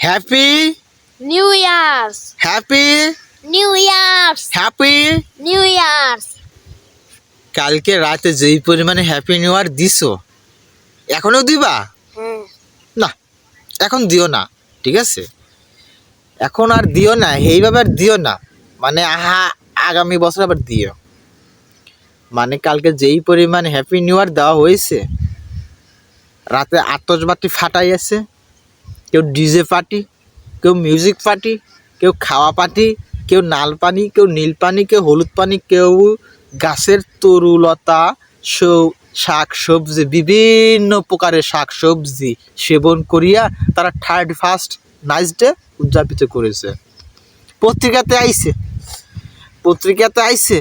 Happy new years happy new years happy new years. কালকে রাতে যেই পরিমাণে হ্যাপি নিউ ইয়ার দিছো এখনো দিবা? হ্যাঁ না, এখন দিও না, ঠিক আছে? এখন আর দিও না, এইভাবে আর দিও না। মানে আগামী বছর আবার দিও। মানে কালকে যেই পরিমাণ হ্যাপি নিউ ইয়ার দেওয়া হয়েছে, রাতে আতশবাজি ফাটাইয়াছে, কেউ ডিজে পার্টি, কেউ মিউজিক পার্টি, কেউ খাওয়া পার্টি, কেউ নাল পানি, কেউ নীল পানি, কেউ হলুদ পানি, কেউ গাছের তরুলতা, শাক সবজি, বিভিন্ন প্রকারের শাক সবজি সেবন করিয়া তারা 31st নাইস ডে উদযাপিত করেছে। পত্রিকাতে আইছে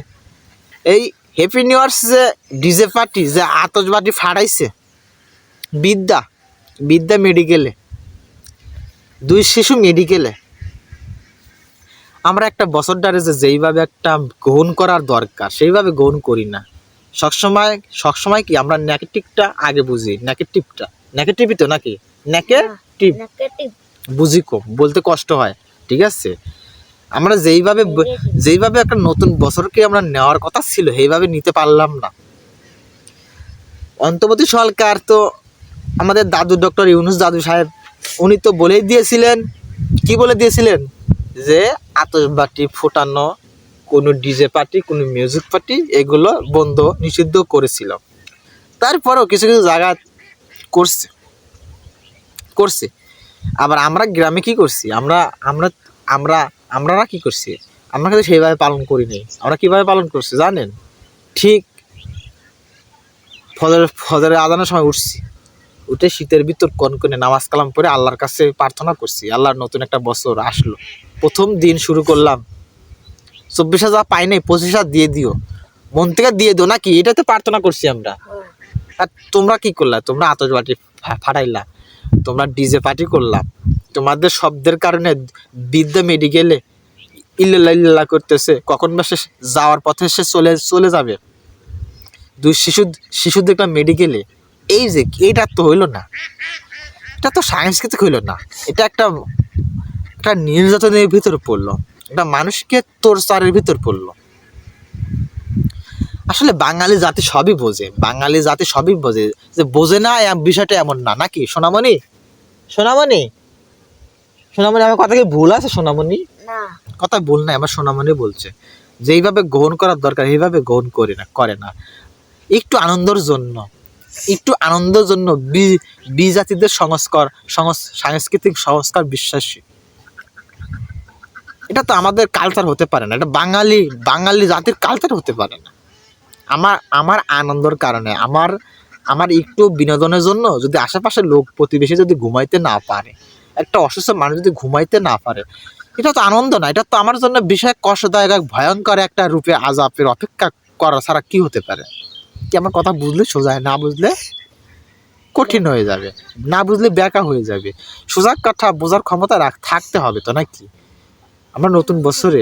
এই হ্যাপি নিউ ইয়ার্স যে ডিজে পার্টি যে আতশবাজি ফাটাইছে বিদ্যা মেডিকেলে, 2 শিশু মেডিকেলে। আমরা একটা বছরটারে যে যেইভাবে একটা গ্রহণ করার দরকার সেইভাবে গ্রহণ করি না। সবসময় কি আমরা নেগেটিভটা আগে বুঝি, নেগেটিভই তো নাকি নেগেটিভ বুঝি কম, বলতে কষ্ট হয়, ঠিক আছে? আমরা যেইভাবে একটা নতুন বছরকে আমরা নেওয়ার কথা ছিল সেইভাবে নিতে পারলাম না। অন্তর্বর্তী সরকার তো আমাদের দাদু ডক্টর ইউনূস দাদু সাহেব উনি তো বলেই দিয়েছিলেন, কি বলে দিয়েছিলেন যে আতশবাজি ফোটানো, কোনো ডিজে পার্টি, কোনো মিউজিক পার্টি এগুলো বন্ধ নিষিদ্ধ করেছিল। তারপরেও কিছু কিছু জায়গা করছে। আবার আমরা গ্রামে কি করছি, আমরা কি করছি, আমরা কিন্তু সেইভাবে পালন করি নাই। আমরা কিভাবে পালন করছি জানেন? ঠিক ফজরের আজানের সময় উঠে শীতের ভিতর কনকনে নামাজ কালাম পড়ে আল্লাহর কাছে প্রার্থনা করছি, আল্লাহর নতুন একটা বছর আসলো, প্রথম দিন শুরু করলাম, 24,000 পাই নাই, 25,000 দিয়ে দিও, মন থেকে দিয়ে দিও নাকি, এটাতে প্রার্থনা করছি আমরা। আর তোমরা কি করলা? তোমরা আতশবাজি ফাটাইলা, তোমরা ডিজে পার্টি করলাম, তোমাদের শব্দের কারণে বিদ্যা মেডিকেলে ইল্লাল্লাহ করতেছে, কখন মাসে যাওয়ার পথে সে চলে যাবে। 2 শিশু দেখলাম মেডিকেলে। এই যে এইটা তো হইল না, এটা তো সাংস্কৃতিক হইল না, এটা একটা নির্যাতনের ভিতর পড়লো, একটা মানুষকে তোরচারের ভিতর পড়লো। আসলে বাঙালি জাতি সবই বোঝে, যে বোঝে না বিষয়টা এমন না, নাকি সোনামণি? আমার কথা কি ভুল আছে সোনামণি? না, কথা ভুল না, আমার সোনামণি বলছে যেইভাবে গ্রহণ করার দরকার এইভাবে গ্রহণ করে না। একটু আনন্দের জন্য বিজাতিদের সাংস্কৃতিক সংস্কার বিশ্বাসী, এটা তো আমাদের কালচার হতে পারে না, এটা বাঙালি জাতির কালচার হতে পারে না। আমার আনন্দের কারণে, আমার একটু বিনোদনের জন্য যদি আশেপাশের লোক প্রতিবেশী যদি ঘুমাইতে না পারে, একটা অসুস্থ মানুষ যদি ঘুমাইতে না পারে, এটা তো আনন্দ না, এটা তো আমার জন্য বিষয় কষ্টদায়ক, ভয়ঙ্কর একটা রূপে আযাবের অপেক্ষা করা ছাড়া কি হতে পারে? কি আমার কথা বুঝলে সোজা, না বুঝলে কঠিন হয়ে যাবে, না বুঝলে ব্যাকা হয়ে যাবে। সোজা কথা বোঝার ক্ষমতা থাকতে হবে তো নাকি? আমরা নতুন বছরে